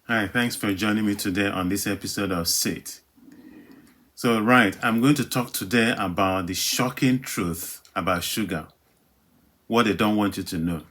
Hi, thanks for joining me today on this episode of Sit. I'm going to talk today about the shocking truth about sugar, what they don't want you to know.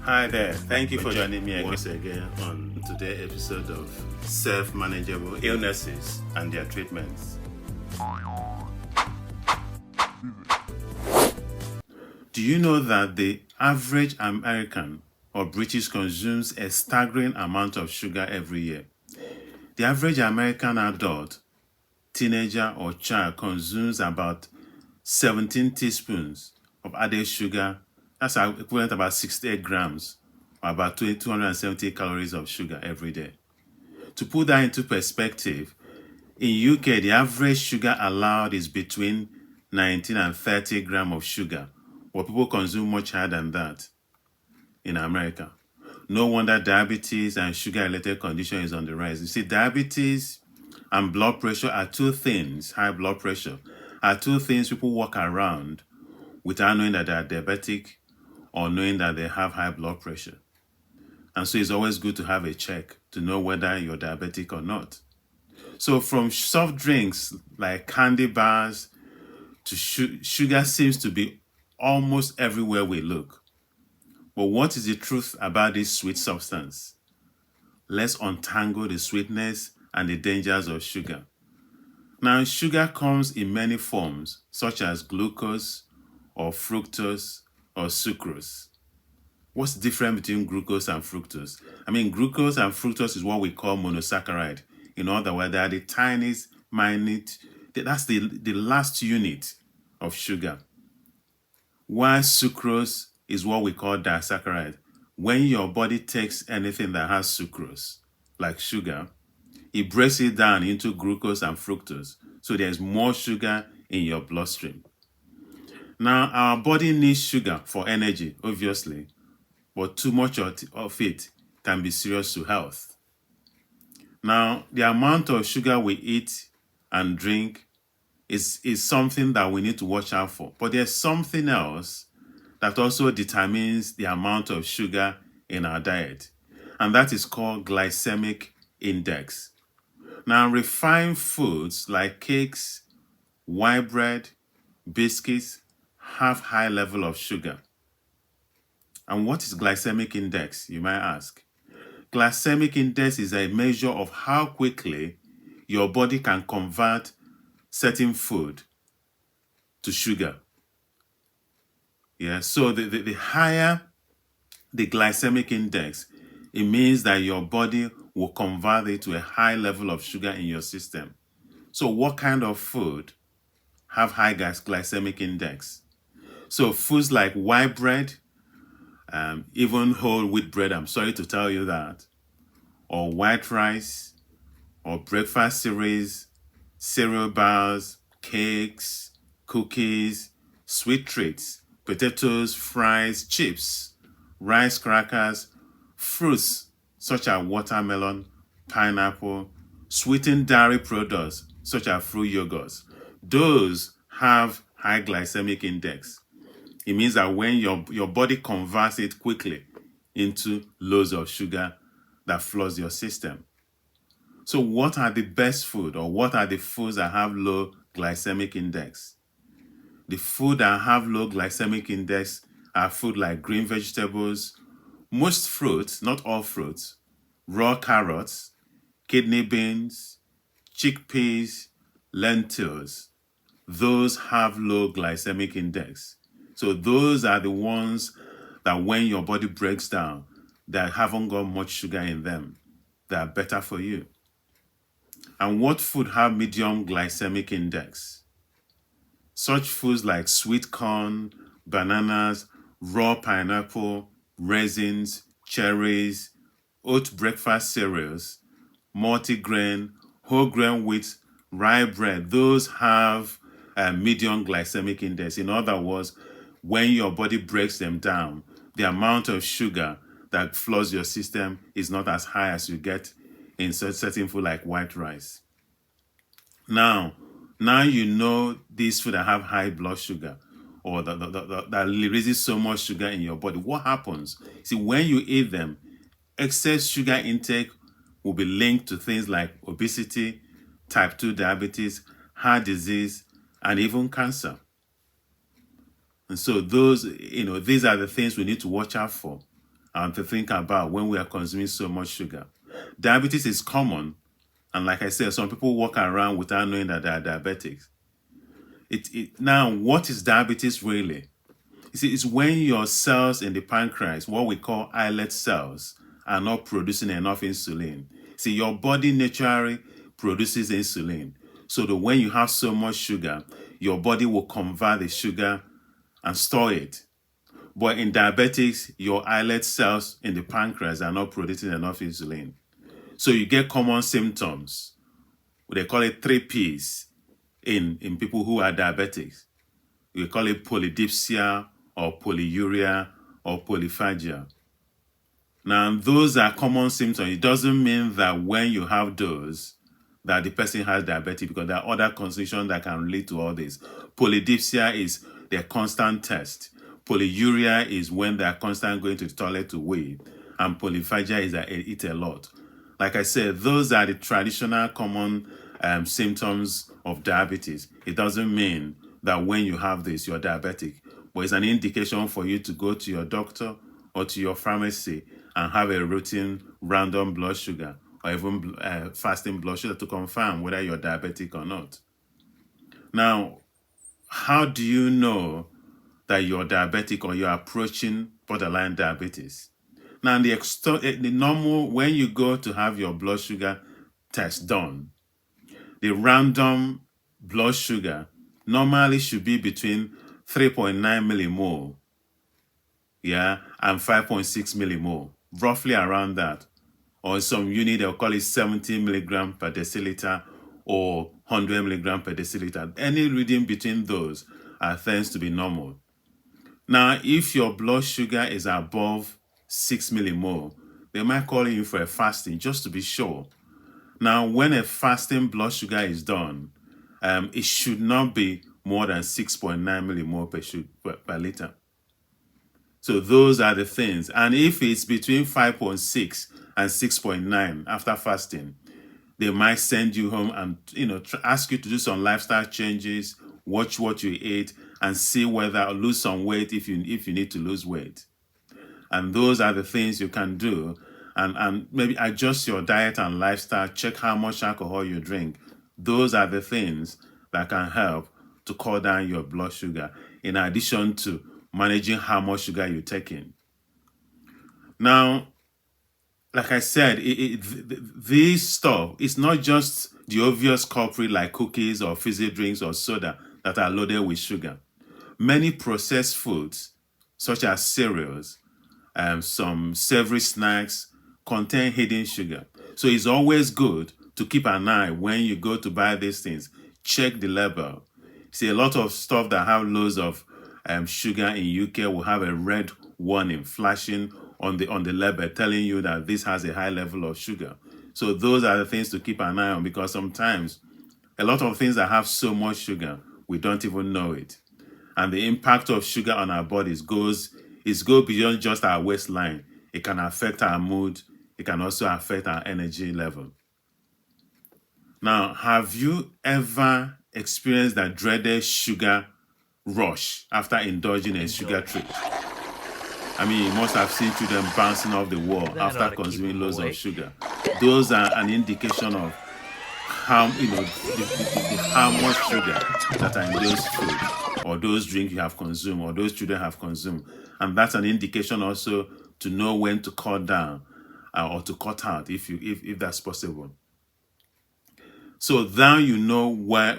Hi there, thank you for joining me once again on today's episode of Self-Manageable Illnesses and Their Treatments. Do you know that the average American or British consumes a staggering amount of sugar every year? The average American adult, teenager, or child consumes about 17 teaspoons of added sugar. That's equivalent to about 68 grams, or about 270 calories of sugar every day. To put that into perspective, in UK, the average sugar allowed is between 19 and 30 grams of sugar, but people consume much higher than that in America. No wonder diabetes and sugar-related condition is on the rise. You see, diabetes and blood pressure are two things, high blood pressure, are two things people walk around without knowing that they are diabetic or knowing that they have high blood pressure. And so it's always good to have a check to know whether you're diabetic or not. So from soft drinks like candy bars to sugar seems to be almost everywhere we look. But what is the truth about this sweet substance? Let's untangle the sweetness and the dangers of sugar. Now, sugar comes in many forms, such as glucose or fructose or sucrose. What's different between glucose and fructose? Glucose and fructose is what we call monosaccharide. In other words, they are the tiniest, minute, that's the last unit of sugar. While sucrose is what we call disaccharide. When your body takes anything that has sucrose, like sugar, it breaks it down into glucose and fructose. So there's more sugar in your bloodstream. Now, our body needs sugar for energy, obviously, but too much of it can be serious to health. Now, the amount of sugar we eat and drink is something that we need to watch out for. But there's something else that also determines the amount of sugar in our diet, and that is called glycemic index. Now, refined foods like cakes, white bread, biscuits have high level of sugar. And what is glycemic index, you might ask? Glycemic index is a measure of how quickly your body can convert certain food to sugar. So the higher the glycemic index, it means that your body will convert it to a high level of sugar in your system. So what kind of food have high glycemic index? So foods like white bread, even whole wheat bread, I'm sorry to tell you that, or white rice, or breakfast cereal bars, cakes, cookies, sweet treats, potatoes, fries, chips, rice crackers, fruits such as watermelon, pineapple, sweetened dairy products such as fruit yogurts. Those have high glycemic index. It means that when your body converts it quickly into loads of sugar that floods your system. So what are the best food, or what are the foods that have low glycemic index? The food that have low glycemic index are food like green vegetables, most fruits, not all fruits, raw carrots, kidney beans, chickpeas, lentils. Those have low glycemic index. So those are the ones that when your body breaks down, that haven't got much sugar in them, they are better for you. And what food have medium glycemic index? Such foods like sweet corn, bananas, raw pineapple, raisins, cherries, oat breakfast cereals, multigrain, whole grain wheat, rye bread, those have a medium glycemic index. In other words, when your body breaks them down, the amount of sugar that floods your system is not as high as you get in certain food like white rice. Now you know these food that have high blood sugar, or that releases so much sugar in your body. What happens? See, when you eat them, excess sugar intake will be linked to things like obesity, type 2 diabetes, heart disease, and even cancer. And so these are the things we need to watch out for and to think about when we are consuming so much sugar. Diabetes is common, and like I said, some people walk around without knowing that they are diabetics. Now, what is diabetes really? You see, it's when your cells in the pancreas, what we call islet cells, are not producing enough insulin. See, your body naturally produces insulin. So that when you have so much sugar, your body will convert the sugar and store it. But in diabetics, your islet cells in the pancreas are not producing enough insulin. So you get common symptoms. They call it 3Ps in people who are diabetics. We call it polydipsia or polyuria or polyphagia. Now, those are common symptoms. It doesn't mean that when you have those, that the person has diabetes, because there are other conditions that can lead to all this. Polydipsia is their constant test. Polyuria is when they are constantly going to the toilet to wee. And polyphagia is that they eat a lot. Like I said, those are the traditional common symptoms of diabetes. It doesn't mean that when you have this, you're diabetic. But it's an indication for you to go to your doctor or to your pharmacy and have a routine random blood sugar or even fasting blood sugar to confirm whether you're diabetic or not. Now, how do you know that you're diabetic or you're approaching borderline diabetes? Now, the normal, when you go to have your blood sugar test done, the random blood sugar normally should be between 3.9 millimole, and 5.6 millimole, roughly around that. Or in some unit, they'll call it 70 milligram per deciliter or 100 milligram per deciliter. Any reading between those tends to be normal. Now, if your blood sugar is above 6 millimole, they might call you for a fasting just to be sure. Now, when a fasting blood sugar is done, it should not be more than 6.9 millimole per liter. So those are the things. And if it's between 5.6 and 6.9 after fasting, they might send you home and ask you to do some lifestyle changes, watch what you eat, and see whether lose some weight if you need to lose weight. And those are the things you can do. And maybe adjust your diet and lifestyle, check how much alcohol you drink. Those are the things that can help to cut down your blood sugar, in addition to managing how much sugar you take in. Now, like I said, this stuff is not just the obvious culprit like cookies or fizzy drinks or soda that are loaded with sugar. Many processed foods, such as cereals, some savory snacks, contain hidden sugar. So it's always good to keep an eye when you go to buy these things. Check the label. See, a lot of stuff that have loads of sugar in UK will have a red warning flashing on the label telling you that this has a high level of sugar. So those are the things to keep an eye on, because sometimes a lot of things that have so much sugar, we don't even know it. And the impact of sugar on our bodies goes beyond just our waistline. It can affect our mood. It can also affect our energy level. Now, have you ever experienced that dreaded sugar rush after indulging a sugar treat? I mean, you must have seen children bouncing off the wall after consuming loads of sugar. Those are an indication of how how much sugar that are in those food or those drinks you have consumed or those children have consumed. And that's an indication also to know when to cut down or to cut out if that's possible. So now you know where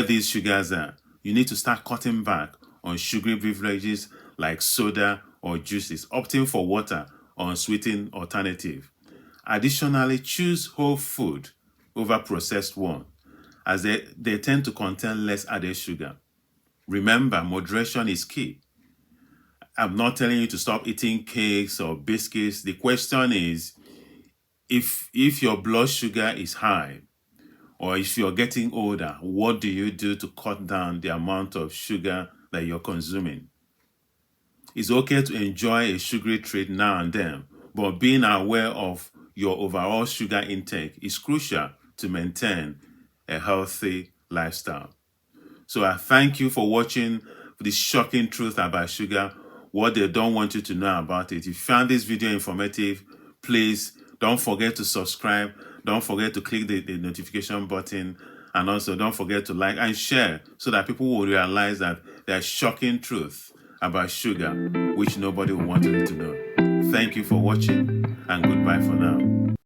these sugars are. You need to start cutting back on sugary beverages like soda or juices, opting for water or unsweetened alternative. Additionally, choose whole food over processed one, as they tend to contain less added sugar. Remember, moderation is key. I'm not telling you to stop eating cakes or biscuits. The question is, if your blood sugar is high, or if you're getting older, what do you do to cut down the amount of sugar that you're consuming? It's okay to enjoy a sugary treat now and then, but being aware of your overall sugar intake is crucial to maintain a healthy lifestyle. So I thank you for watching this shocking truth about sugar, what they don't want you to know about it. If you found this video informative, please don't forget to subscribe. Don't forget to click the notification button. And also don't forget to like and share so that people will realize that there's shocking truth about sugar, which nobody will want you to know. Thank you for watching, and goodbye for now.